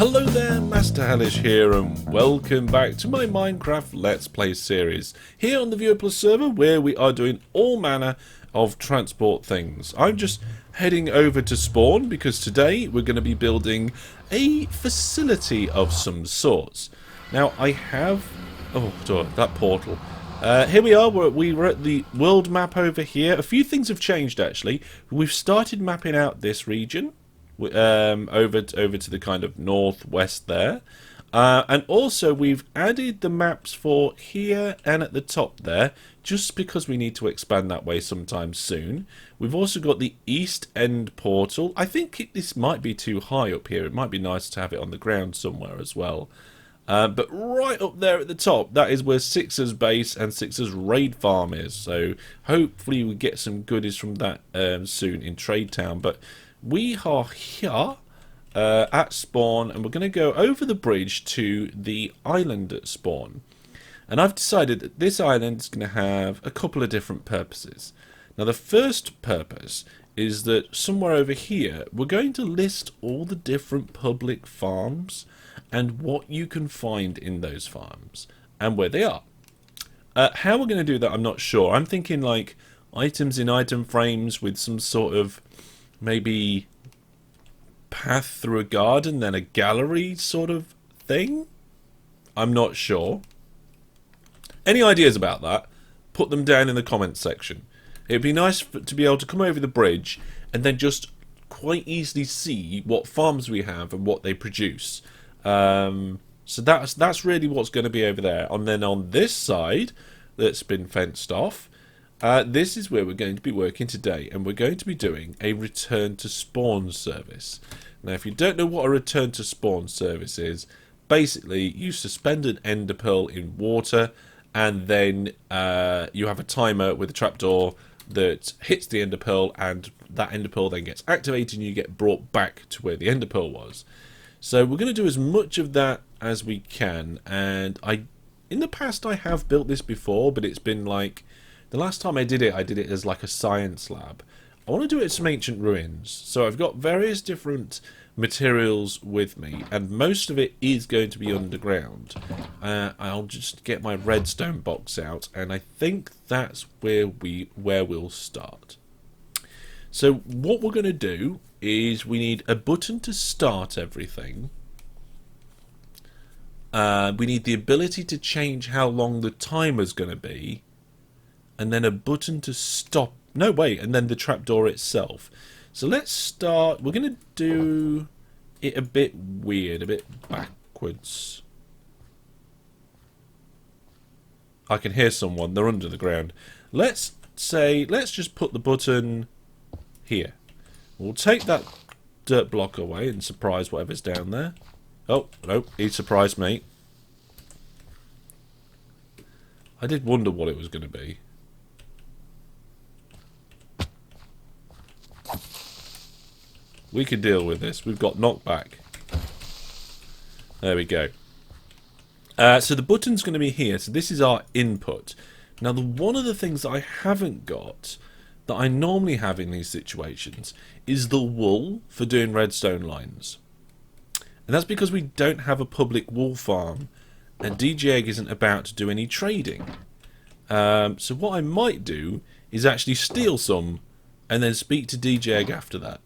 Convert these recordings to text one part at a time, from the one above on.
Hello there, Master Hellish here, and welcome back to my Minecraft Let's Play series, here on the Viewer Plus server, where we are doing all manner of transport things. I'm just heading over to spawn, because today we're going to be building a facility of some sorts. Now, I have... oh, that portal. Here we are, we're at the world map over here. A few things have changed, actually. We've started mapping out this region. Over to the kind of northwest there, and also we've added the maps for here and at the top there, just because we need to expand that way sometime soon. We've also got the east end portal. I think this might be too high up here. It might be nice to have it on the ground somewhere as well. But right up there at the top, that is where Sixer's base and Sixer's raid farm is. So hopefully we get some goodies from that soon in Trade Town. But we are here at spawn, and we're going to go over the bridge to the island at spawn. And I've decided that this island is going to have a couple of different purposes. Now, the first purpose is that somewhere over here, we're going to list all the different public farms and what you can find in those farms and where they are. How we're going to do that, I'm not sure. I'm thinking like items in item frames with some sort of maybe path through a garden, then a gallery sort of thing. I'm not sure. Any ideas about that? Put them down in the comments section. It'd be nice to be able to come over the bridge and then just quite easily see what farms we have and what they produce. So that's really what's going to be over there. And then on this side that's been fenced off, this is where we're going to be working today, and we're going to be doing a return to spawn service. Now, if you don't know what a return to spawn service is, basically you suspend an ender pearl in water, and then you have a timer with a trapdoor that hits the ender pearl, and that ender pearl then gets activated and you get brought back to where the ender pearl was. So we're going to do as much of that as we can, and in the past I have built this before, but it's been like... the last time I did it as like a science lab. I want to do it at some ancient ruins. So I've got various different materials with me, and most of it is going to be underground. I'll just get my redstone box out, and I think that's where we'll start. So what we're going to do is we need a button to start everything. We need the ability to change how long the timer's going to be. And then a button to stop. No, wait, and then the trapdoor itself. So let's start. We're going to do it a bit weird, a bit backwards. I can hear someone. They're under the ground. Let's just put the button here. We'll take that dirt block away and surprise whatever's down there. Oh, no, he surprised me. I did wonder what it was going to be. We can deal with this. We've got knockback. There we go. So the button's going to be here. So this is our input. Now, one of the things that I haven't got, that I normally have in these situations, is the wool for doing redstone lines. And that's because we don't have a public wool farm, and DJ Egg isn't about to do any trading. So what I might do is actually steal some, and then speak to DJ Egg after that.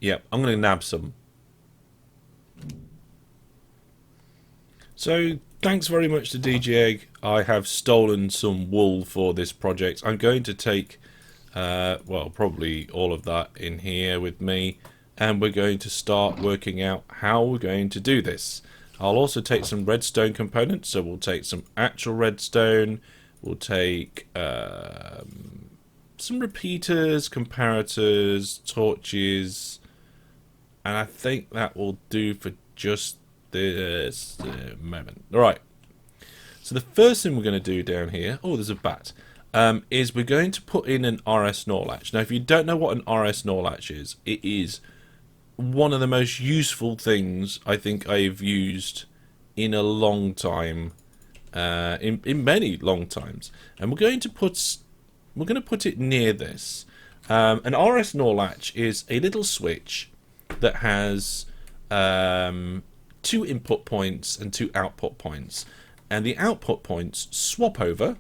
Yep, I'm going to nab some. So, thanks very much to DJ Egg. I have stolen some wool for this project. I'm going to take, well, probably all of that in here with me. And we're going to start working out how we're going to do this. I'll also take some redstone components. So, we'll take some actual redstone. We'll take some repeaters, comparators, torches... and I think that will do for just this moment. Alright. So the first thing we're going to do down here... oh, there's a bat. Is we're going to put in an RS NOR latch. Now, if you don't know what an RS NOR latch is, it is one of the most useful things I think I've used in a long time. In many long times. And we're going to put it near this. An RS NOR latch is a little switch that has 2 input points and 2 output points. And the output points swap over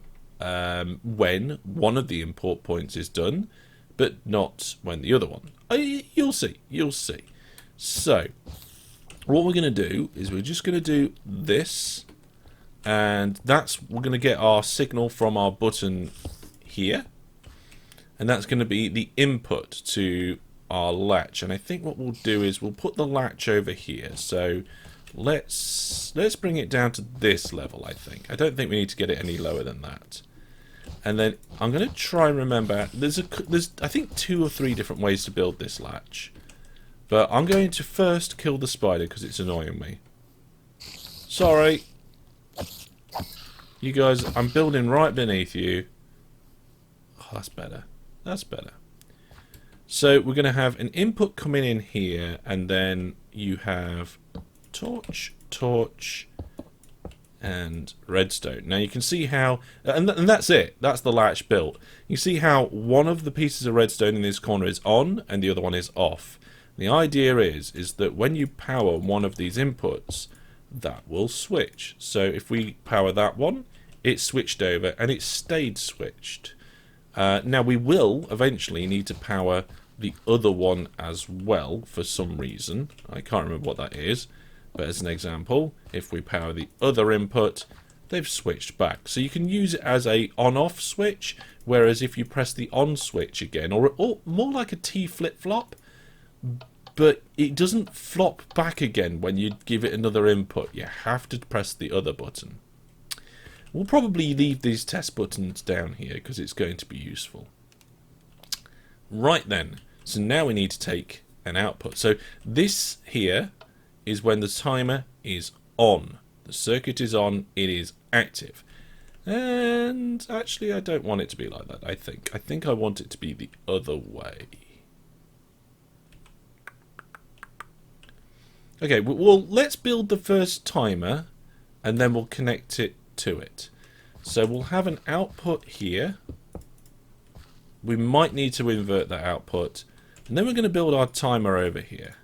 when one of the input points is done, but not when the other one. You'll see. You'll see. So, what we're going to do is we're just going to do this. And we're going to get our signal from our button here. And that's going to be the input to our latch. And I think what we'll do is we'll put the latch over here. So let's bring it down to this level, I think. I don't think we need to get it any lower than that. And then I'm going to try and remember, there's I think 2 or 3 different ways to build this latch. But I'm going to first kill the spider because it's annoying me. Sorry. You guys, I'm building right beneath you. Oh, that's better. That's better. So we're going to have an input coming in here, and then you have torch, torch, and redstone. Now you can see how, and that's it. That's the latch built. You see how one of the pieces of redstone in this corner is on, and the other one is off. The idea is that when you power one of these inputs, that will switch. So if we power that one, it switched over and it stayed switched. Now we will eventually need to power the other one as well for some reason. I can't remember what that is, but as an example, if we power the other input, they've switched back. So you can use it as a on-off switch, whereas if you press the on switch again, or more like a T flip-flop, but it doesn't flop back again when you give it another input. You have to press the other button. We'll probably leave these test buttons down here because it's going to be useful. Right then, so now we need to take an output. So this here is when the timer is on. The circuit is on, it is active. And actually I don't want it to be like that, I think. I think I want it to be the other way. Okay, well, let's build the first timer and then we'll connect it to it. So we'll have an output here. We might need to invert that output. And then we're going to build our timer over here.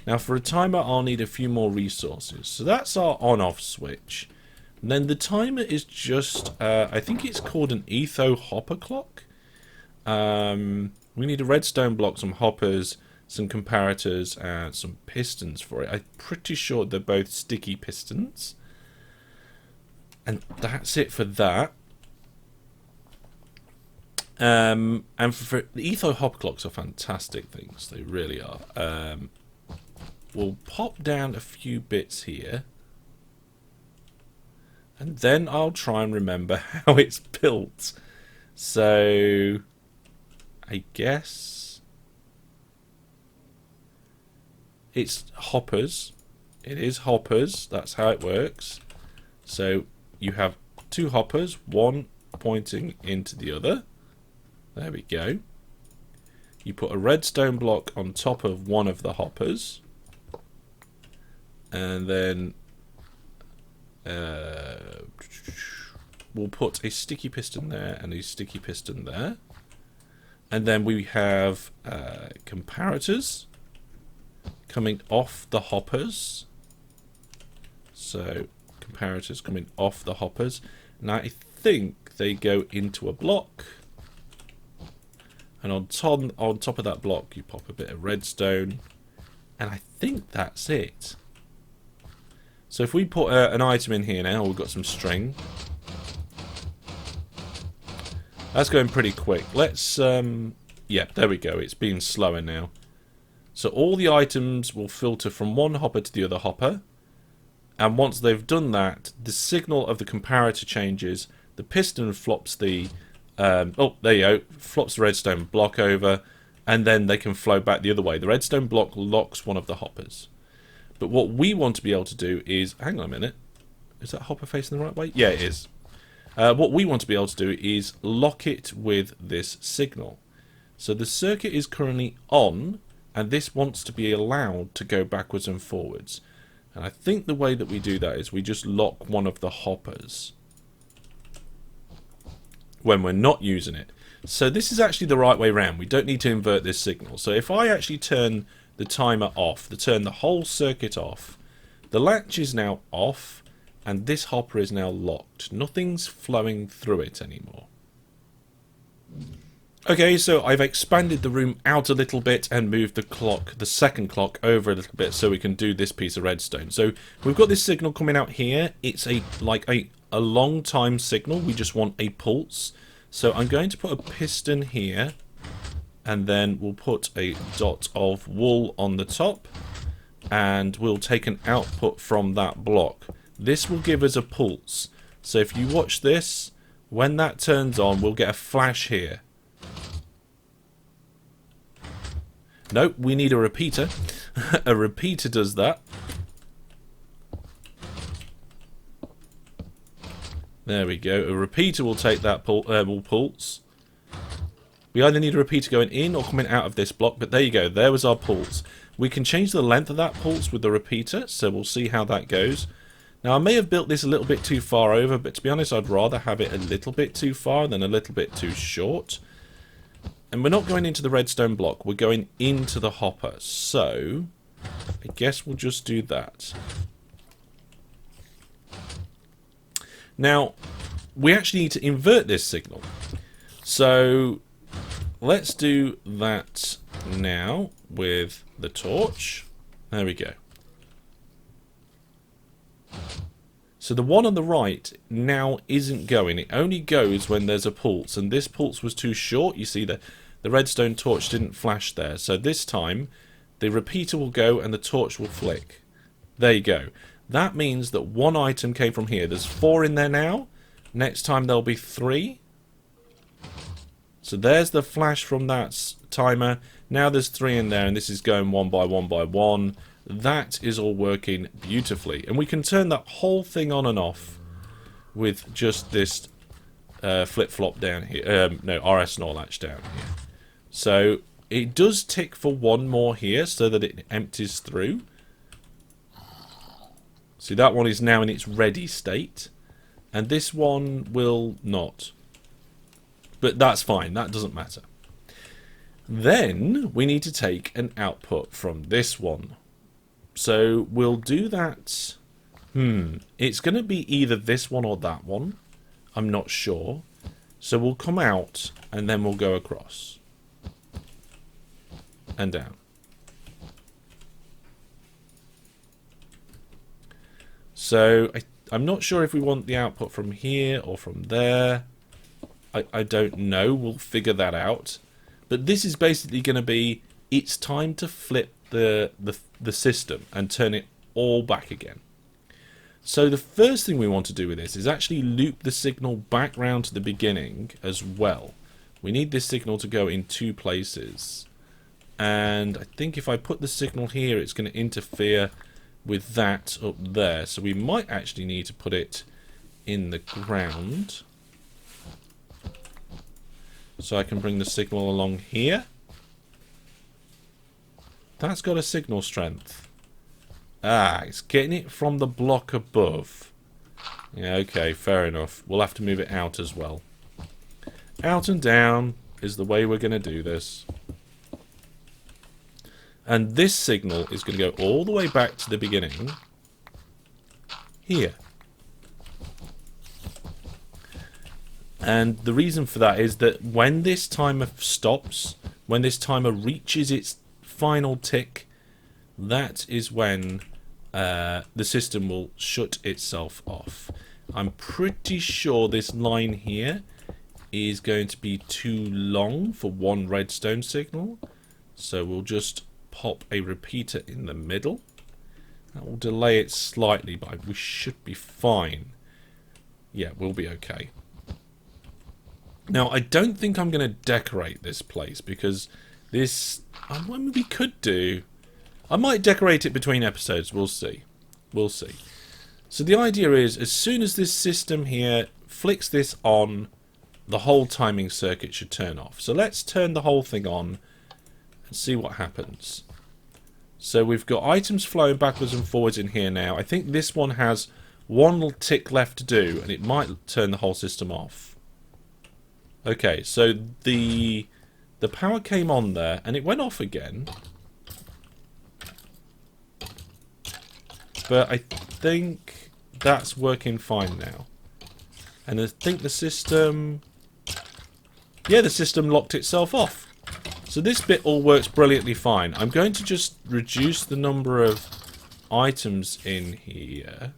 Now for a timer, I'll need a few more resources. So that's our on-off switch. And then the timer is just, I think it's called an etho hopper clock. We need a redstone block, some hoppers, some comparators, and some pistons for it. I'm pretty sure they're both sticky pistons. And that's it for that. And for the etho hopper clocks are fantastic things. They really are. We'll pop down a few bits here. And then I'll try and remember how it's built. So I guess it's hoppers. It is hoppers. That's how it works. So you have 2 hoppers, one pointing into the other. There we go. You put a redstone block on top of one of the hoppers. And then we'll put a sticky piston there and a sticky piston there. And then we have comparators coming off the hoppers. So comparators coming off the hoppers. Now I think they go into a block. And on top of that block you pop a bit of redstone. And I think that's it. So if we put an item in here now, we've got some string. That's going pretty quick. Let's, yeah, there we go. It's being slower now. So all the items will filter from one hopper to the other hopper. And once they've done that, the signal of the comparator changes. The piston flops the, oh, there you go, flops the redstone block over. And then they can flow back the other way. The redstone block locks one of the hoppers. But what we want to be able to do is, hang on a minute, is that hopper facing the right way? Yeah, it is. What we want to be able to do is lock it with this signal. So the circuit is currently on, and this wants to be allowed to go backwards and forwards. And I think the way that we do that is we just lock one of the hoppers when we're not using it. So this is actually the right way around. We don't need to invert this signal. So if I actually turn the timer off, turn the whole circuit off, The latch is now off, and this hopper is now locked. Nothing's flowing through it anymore. Okay, so I've expanded the room out a little bit and moved the clock, the second clock, over a little bit so we can do this piece of redstone. So we've got this signal coming out here. It's like a long time signal. We just want a pulse. So I'm going to put a piston here, and then we'll put a dot of wool on the top, and we'll take an output from that block. This will give us a pulse. So if you watch this, when that turns on, we'll get a flash here. Nope, we need a repeater. A repeater does that. There we go. A repeater will take that will pulse. We either need a repeater going in or coming out of this block, but there you go. There was our pulse. We can change the length of that pulse with the repeater, so we'll see how that goes. Now, I may have built this a little bit too far over, but to be honest, I'd rather have it a little bit too far than a little bit too short. And we're not going into the redstone block, we're going into the hopper. So, I guess we'll just do that. Now, we actually need to invert this signal. So, let's do that now with the torch. There we go. So the one on the right now isn't going. It only goes when there's a pulse. And this pulse was too short. You see the redstone torch didn't flash there. So this time the repeater will go and the torch will flick. There you go. That means that one item came from here. There's 4 in there now. Next time there'll be 3. So there's the flash from that timer. Now there's 3 in there, and this is going one by one by one. That is all working beautifully. And we can turn that whole thing on and off with just this flip-flop down here. No, RS NOR latch down here. So it does tick for 1 more here so that it empties through. See, that one is now in its ready state. And this one will not. But that's fine. That doesn't matter. Then we need to take an output from this one. So we'll do that. It's going to be either this one or that one. I'm not sure. So we'll come out and then we'll go across. And down. So I'm not sure if we want the output from here or from there. I don't know. We'll figure that out. But this is basically going to be, it's time to flip the system and turn it all back again. So the first thing we want to do with this is actually loop the signal back round to the beginning as well. We need this signal to go in 2 places. And I think if I put the signal here, it's going to interfere with that up there. So we might actually need to put it in the ground. So I can bring the signal along here. That's got a signal strength. Ah, it's getting it from the block above. Yeah, okay, fair enough. We'll have to move it out as well. Out and down is the way we're going to do this. And this signal is going to go all the way back to the beginning. Here. And the reason for that is that when this timer stops, when this timer reaches its final tick, that is when the system will shut itself off. I'm pretty sure this line here is going to be too long for 1 redstone signal. So we'll just pop a repeater in the middle. That will delay it slightly, but we should be fine. Yeah, we'll be okay. Now, I don't think I'm going to decorate this place because this... what we could do... I might decorate it between episodes. We'll see. We'll see. So the idea is, as soon as this system here flicks this on, the whole timing circuit should turn off. So let's turn the whole thing on and see what happens. So we've got items flowing backwards and forwards in here now. I think this one has 1 little tick left to do, and it might turn the whole system off. Okay, so the power came on there, and it went off again. but I think that's working fine now. And I think the system... Yeah, the system locked itself off. So this bit all works brilliantly fine. I'm going to just reduce the number of items in here.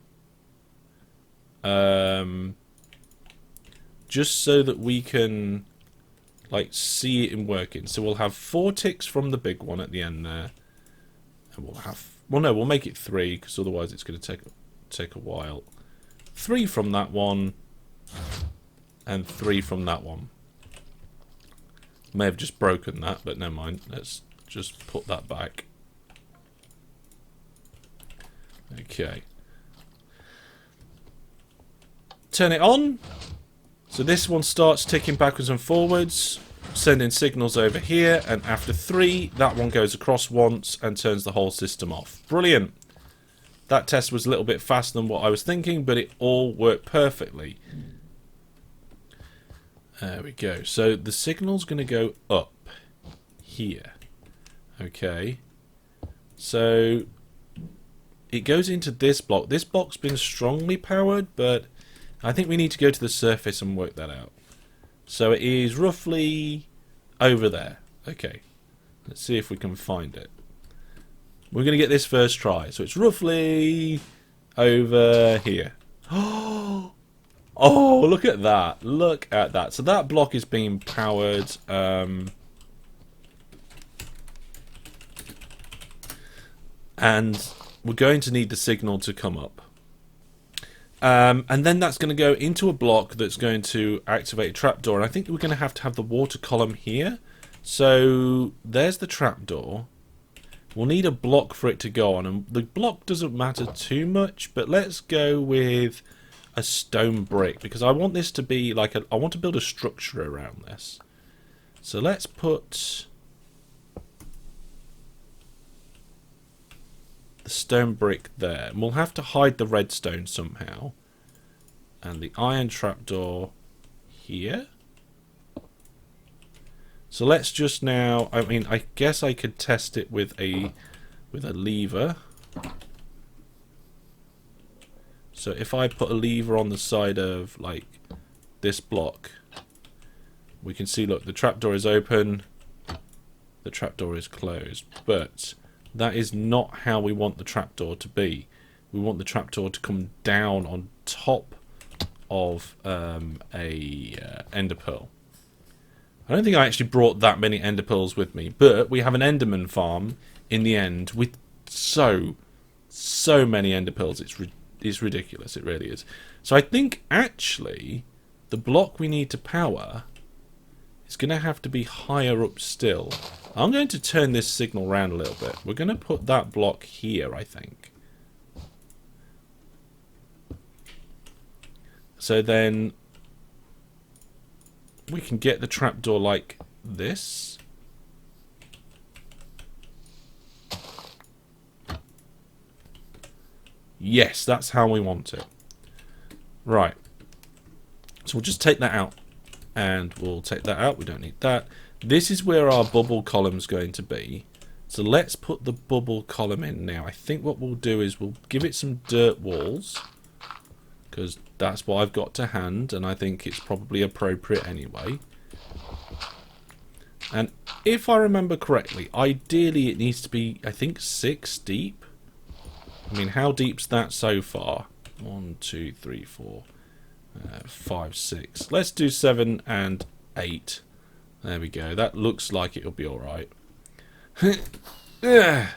Just so that we can, like, see it in working. So we'll have 4 ticks from the big one at the end there. And we'll have... Well, no, we'll make it 3, because otherwise it's going to take a while. 3 from that one. And 3 from that one. May have just broken that, but never mind. Let's just put that back. Okay. Turn it on. So this one starts ticking backwards and forwards, sending signals over here, and after 3, that one goes across once and turns the whole system off. Brilliant. That test was a little bit faster than what I was thinking, but it all worked perfectly. There we go. So the signal's going to go up here. Okay. So it goes into this block. This block's been strongly powered, but I think we need to go to the surface and work that out. So it is roughly over there. Okay. Let's see if we can find it. We're going to get this first try. So it's roughly over here. Oh, look at that. Look at that. So that block is being powered. And we're going to need the signal to come up. And then that's going to go into a block that's going to activate a trapdoor. And I think we're going to have the water column here. So there's the trapdoor. We'll need a block for it to go on. And the block doesn't matter too much, but let's go with a stone brick, because I want this to be like I want to build a structure around this. So let's put the stone brick there. And we'll have to hide the redstone somehow. And the iron trapdoor here. So let's just now, I mean, I guess I could test it with a lever. So if I put a lever on the side of, like, this block, we can see, look, the trapdoor is open, the trapdoor is closed. But that is not how we want the trapdoor to be. We want the trapdoor to come down on top of ender pearl. I don't think I actually brought that many ender pearls with me, but we have an enderman farm in the end with so many ender pearls. It's ridiculous. It really is. So I think actually the block we need to power is going to have to be higher up still. I'm going to turn this signal around a little bit. We're going to put that block here, I think. So then we can get the trapdoor like this. Yes, that's how we want it. Right. So we'll just take that out. And we'll take that out. We don't need that. This is where our bubble column's going to be. So let's put the bubble column in now. I think what we'll do is we'll give it some dirt walls, because that's what I've got to hand, and I think it's probably appropriate anyway. And if I remember correctly, ideally it needs to be, I think, 6 deep. I mean, how deep's that so far? 1, 2, 3, 4, 5, 6. Let's do 7 and 8. There we go. That looks like it'll be alright. Oh,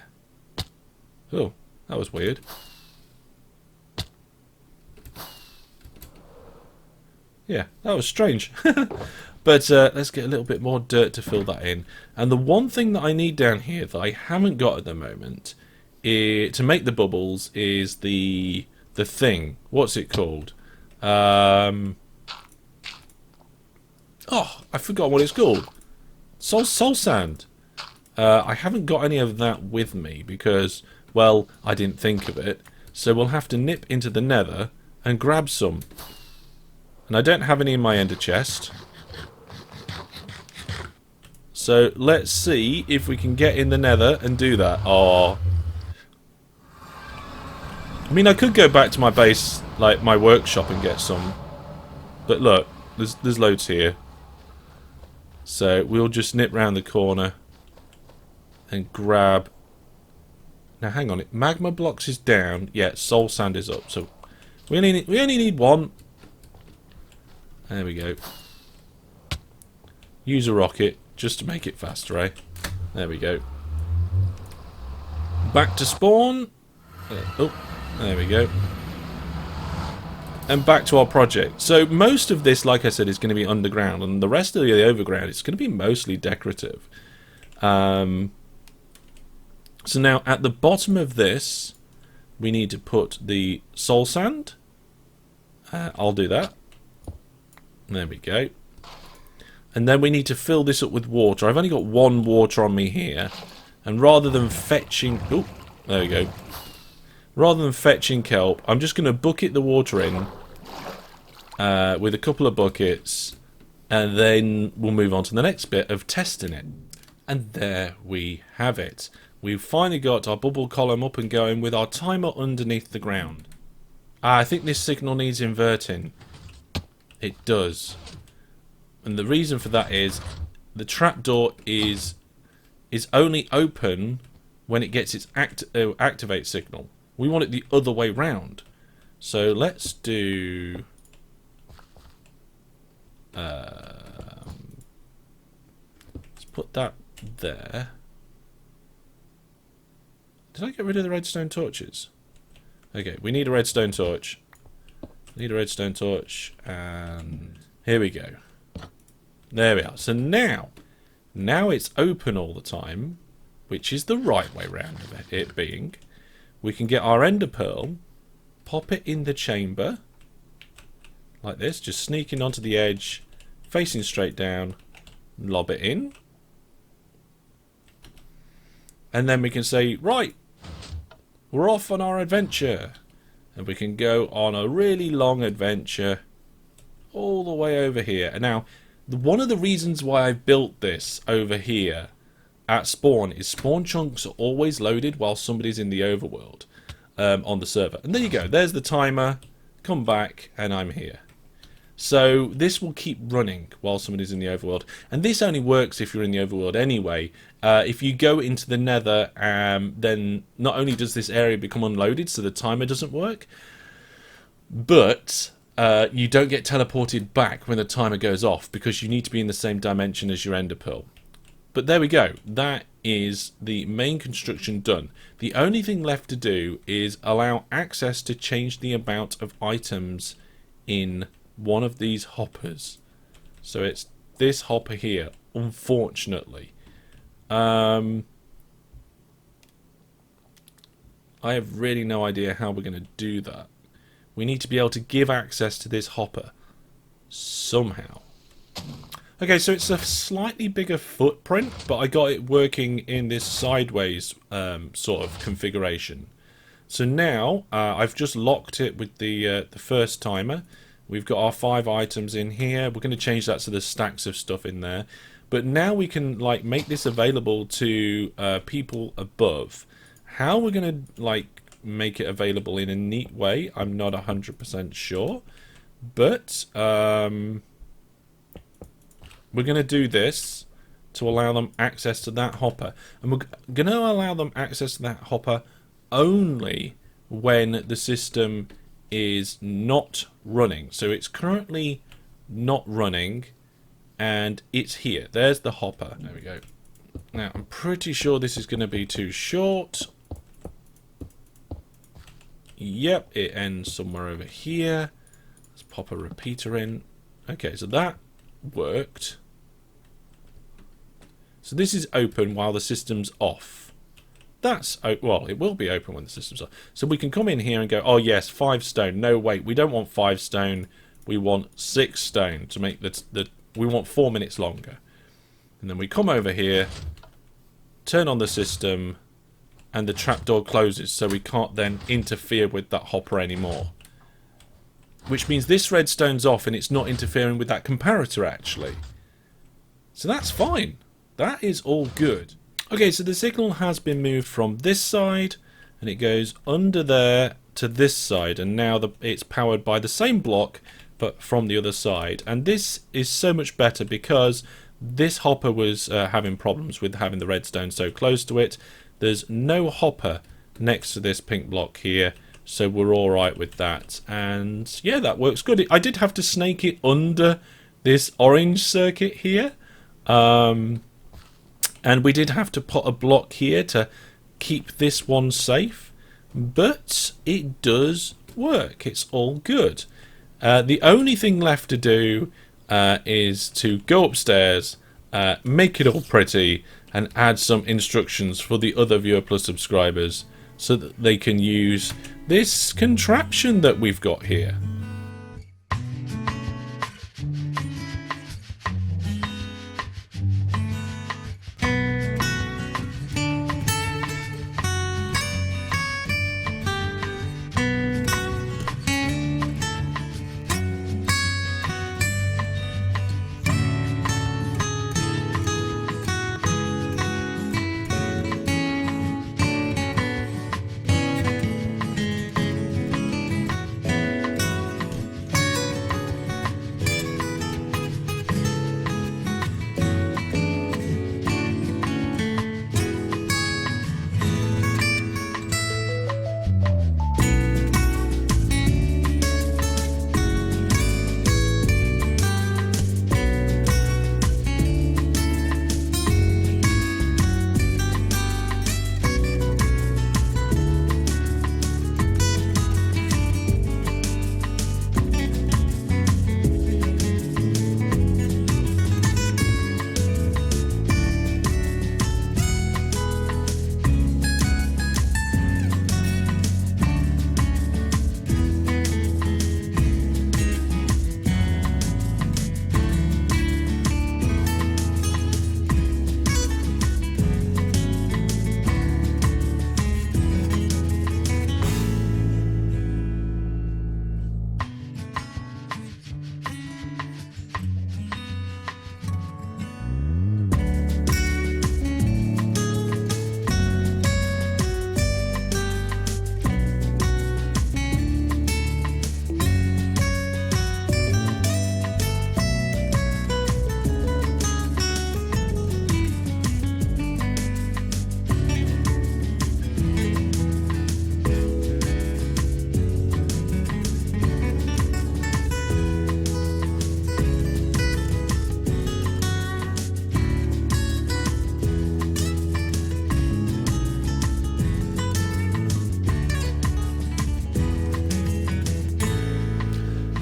that was weird. Yeah, that was strange. But let's get a little bit more dirt to fill that in. And the one thing that I need down here that I haven't got at the moment to make the bubbles is the thing. What's it called? Oh, I forgot what it's called. Soul sand. I haven't got any of that with me because, well, I didn't think of it. So we'll have to nip into the nether and grab some. And I don't have any in my ender chest. So let's see if we can get in the nether and do that. Oh. I mean, I could go back to my base, like my workshop, and get some. But look, there's loads here. So we'll just nip round the corner and grab. Now hang on, magma blocks is down. Yeah, soul sand is up. So we only need one. There we go. Use a rocket just to make it faster, eh? There we go. Back to spawn. Oh, there we go. And back to our project. So most of this, like I said, is going to be underground, and the rest of the overground is going to be mostly decorative. So now at the bottom of this, we need to put the soul sand. I'll do that. There we go. And then we need to fill this up with water. I've only got one water on me here. And rather than fetching... Oh, there we go. Rather than fetching kelp, I'm just going to bucket the water in with a couple of buckets. And then we'll move on to the next bit of testing it. And there we have it. We've finally got our bubble column up and going with our timer underneath the ground. I think this signal needs inverting. It does. And the reason for that is the trapdoor is only open when it gets its activate signal. We want it the other way round. So let's do... let's put that there. Did I get rid of the redstone torches? Okay, we need a redstone torch. Need a redstone torch, and here we go. There we are. So now it's open all the time, which is the right way round of it being. We can get our ender pearl, pop it in the chamber, like this, just sneaking onto the edge, facing straight down, lob it in. And then we can say, right, we're off on our adventure. And we can go on a really long adventure all the way over here. And now, one of the reasons why I've built this over here at spawn is spawn chunks are always loaded while somebody's in the overworld on the server. And there you go. There's the timer. Come back, and I'm here. So this will keep running while somebody's in the overworld. And this only works if you're in the overworld anyway. If you go into the nether, then not only does this area become unloaded, so the timer doesn't work, but you don't get teleported back when the timer goes off because you need to be in the same dimension as your ender pearl. But there we go. That is the main construction done. The only thing left to do is allow access to change the amount of items in one of these hoppers. So it's this hopper here, unfortunately. I have really no idea how we're going to do that. We need to be able to give access to this hopper somehow. Okay, so it's a slightly bigger footprint, but I got it working in this sideways sort of configuration. So now I've just locked it with the first timer. We've got our 5 items in here. We're going to change that so there's stacks of stuff in there. But now we can like make this available to people above. How we're going to like make it available in a neat way, I'm not 100% sure. But we're going to do this to allow them access to that hopper. And we're going to allow them access to that hopper only when the system is not running. So it's currently not running and it's here. There's the hopper. There we go. Now I'm pretty sure this is going to be too short. Yep, it ends somewhere over here. Let's pop a repeater in. Okay, so that worked. So this is open while the system's off. That's, well, it will be open when the system's off. So we can come in here and go, oh yes, 5 stone. No, wait, we don't want 5 stone. We want 6 stone to make we want 4 minutes longer. And then we come over here, turn on the system, and the trapdoor closes, so we can't then interfere with that hopper anymore. Which means this redstone's off and it's not interfering with that comparator actually. So that's fine. That is all good. Okay, so the signal has been moved from this side and it goes under there to this side, and now it's powered by the same block but from the other side. And this is so much better because this hopper was having problems with having the redstone so close to it. There's no hopper next to this pink block here, so we're all right with that. And yeah, that works good. I did have to snake it under this orange circuit here, and we did have to put a block here to keep this one safe, but it does work. It's all good. The only thing left to do is to go upstairs, make it all pretty, and add some instructions for the other Viewer Plus subscribers so that they can use this contraption that we've got here.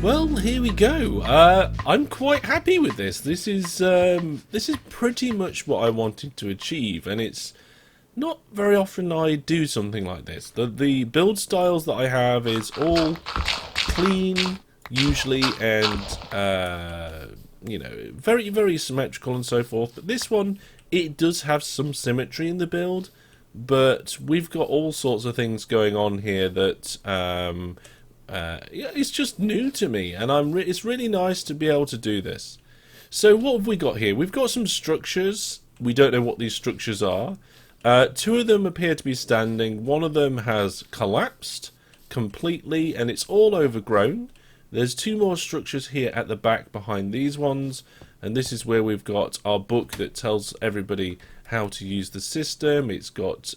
Well, here we go. I'm quite happy with this. This is pretty much what I wanted to achieve, and it's not very often I do something like this. The build styles that I have is all clean, usually, and you know, very, very symmetrical and so forth. But this one, it does have some symmetry in the build, but we've got all sorts of things going on here that yeah, it's just new to me, and it's really nice to be able to do this. So what have we got here? We've got some structures. We don't know what these structures are. Two of them appear to be standing. One of them has collapsed completely, and it's all overgrown. There's two more structures here at the back behind these ones, and this is where we've got our book that tells everybody how to use the system. It's got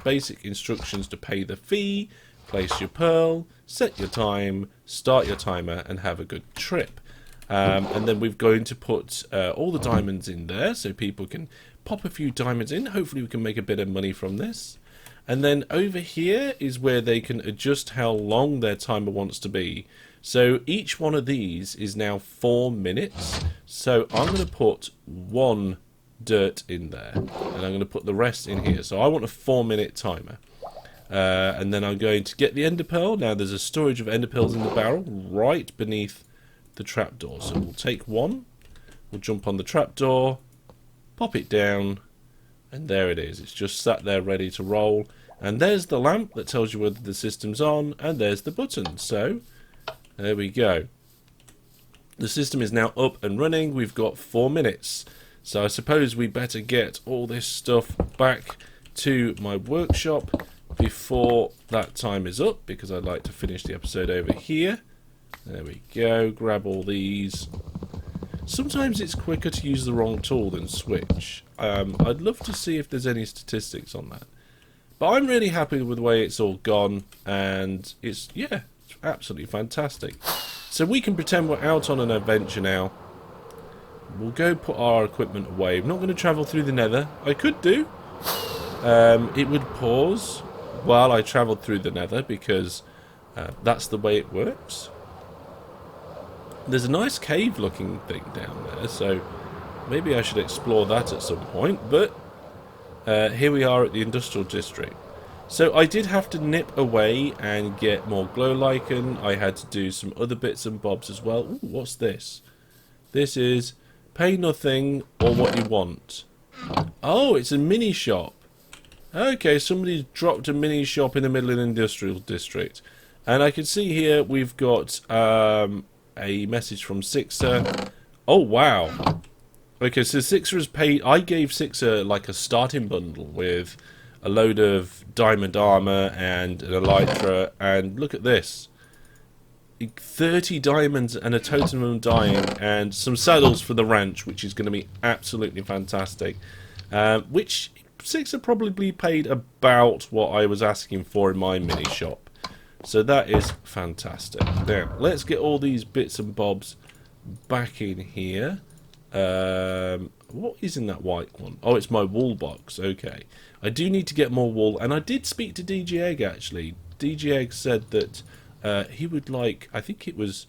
basic instructions to pay the fee, place your pearl, set your time, start your timer, and have a good trip. And then we're going to put all the diamonds in there so people can pop a few diamonds in. Hopefully we can make a bit of money from this. And then over here is where they can adjust how long their timer wants to be. So each one of these is now 4 minutes. So I'm going to put 1 dirt in there, and I'm going to put the rest in here. So I want a 4-minute timer. And then I'm going to get the ender pearl. Now there's a storage of ender pearls in the barrel right beneath the trapdoor. So we'll take one, we'll jump on the trapdoor, pop it down, and there it is. It's just sat there ready to roll. And there's the lamp that tells you whether the system's on, and there's the button. So there we go. The system is now up and running. We've got 4 minutes. So I suppose we better get all this stuff back to my workshop, before that time is up, because I'd like to finish the episode over here. There we go. Grab all these. Sometimes it's quicker to use the wrong tool than switch. I'd love to see if there's any statistics on that. But I'm really happy with the way it's all gone, and it's absolutely fantastic. So we can pretend we're out on an adventure now. We'll go put our equipment away. I'm not going to travel through the nether. I could do. It would pause while I travelled through the nether, because that's the way it works. There's a nice cave looking thing down there, so maybe I should explore that at some point. But here we are at the industrial district. So I did have to nip away and get more glow lichen. I had to do some other bits and bobs as well. Ooh, what's this? This is pay nothing or what you want. Oh, it's a mini shop. Okay, somebody's dropped a mini shop in the middle of the industrial district. And I can see here we've got a message from Sixer. Oh, wow. Okay, so Sixer has paid... I gave Sixer like a starting bundle with a load of diamond armor and an elytra. And look at this. 30 diamonds and a totem of dying and some saddles for the ranch, which is going to be absolutely fantastic. Which Sixer probably paid about what I was asking for in my mini shop. So that is fantastic. Now, let's get all these bits and bobs back in here. What is in that white one? Oh, it's my wool box. Okay. I do need to get more wool. And I did speak to DG Egg, actually. DG Egg said that he would like, I think it was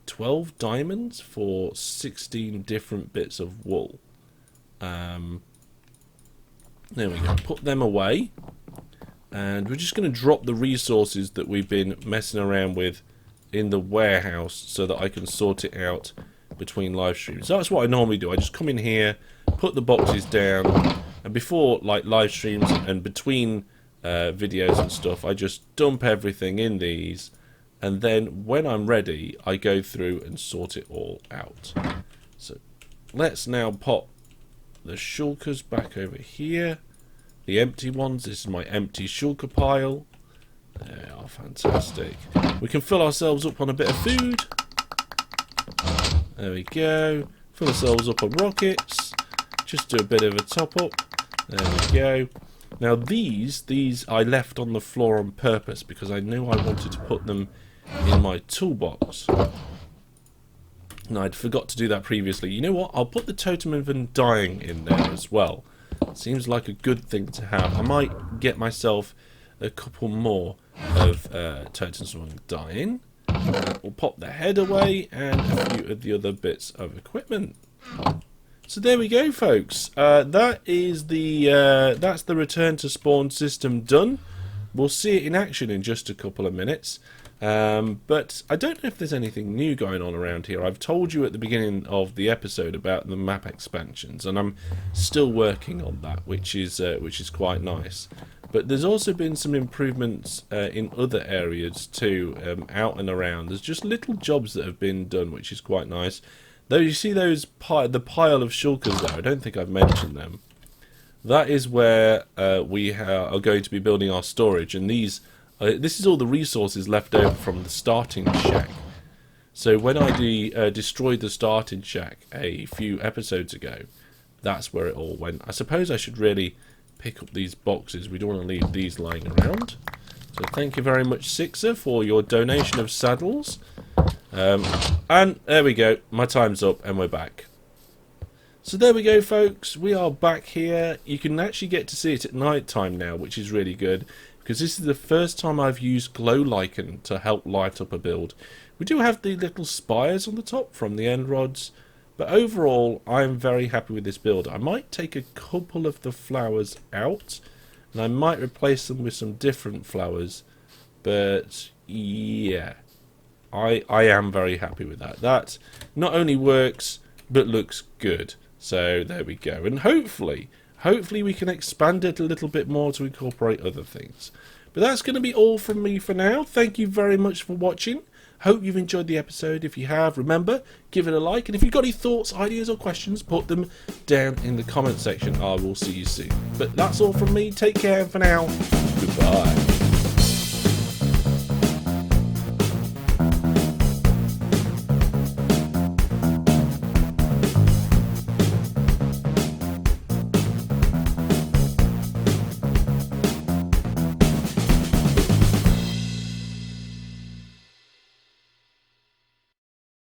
12 diamonds for 16 different bits of wool. There we go. Put them away. And we're just going to drop the resources that we've been messing around with in the warehouse so that I can sort it out between live streams. That's what I normally do. I just come in here, put the boxes down, and before like live streams and between videos and stuff, I just dump everything in these, and then when I'm ready, I go through and sort it all out. So let's now pop the shulkers back over here. The empty ones. This is my empty shulker pile. They are fantastic. We can fill ourselves up on a bit of food. There we go. Fill ourselves up on rockets. Just do a bit of a top up. There we go. Now these I left on the floor on purpose because I knew I wanted to put them in my toolbox. And I'd forgot to do that previously. You know what? I'll put the totem of undying in there as well. Seems like a good thing to have. I might get myself a couple more of totems of undying. We'll pop the head away and a few of the other bits of equipment. So there we go, folks. That is that's the return to spawn system done. We'll see it in action in just a couple of minutes. But I don't know if there's anything new going on around here. I've told you at the beginning of the episode about the map expansions, and I'm still working on that, which is quite nice. But there's also been some improvements in other areas too, out and around. There's just little jobs that have been done, which is quite nice. Though you see those the pile of shulkers there, I don't think I've mentioned them. That is where we are going to be building our storage, and these. This is all the resources left over from the starting shack. So when I destroyed the starting shack a few episodes ago, that's where it all went. I suppose I should really pick up these boxes. We don't want to leave these lying around. So thank you very much, Sixer, for your donation of saddles. And there we go. My time's up and we're back. So there we go, folks. We are back here. You can actually get to see it at night time now, which is really good. Because this is the first time I've used glow lichen to help light up a build. We do have the little spires on the top from the end rods, but overall I'm very happy with this build. I might take a couple of the flowers out, and I might replace them with some different flowers, but yeah, I am very happy with that. That not only works, but looks good. So there we go, and hopefully we can expand it a little bit more to incorporate other things. But that's going to be all from me for now. Thank you very much for watching. Hope you've enjoyed the episode. If you have, remember, give it a like. And if you've got any thoughts, ideas or questions, put them down in the comment section. I will see you soon. But that's all from me. Take care for now. Goodbye.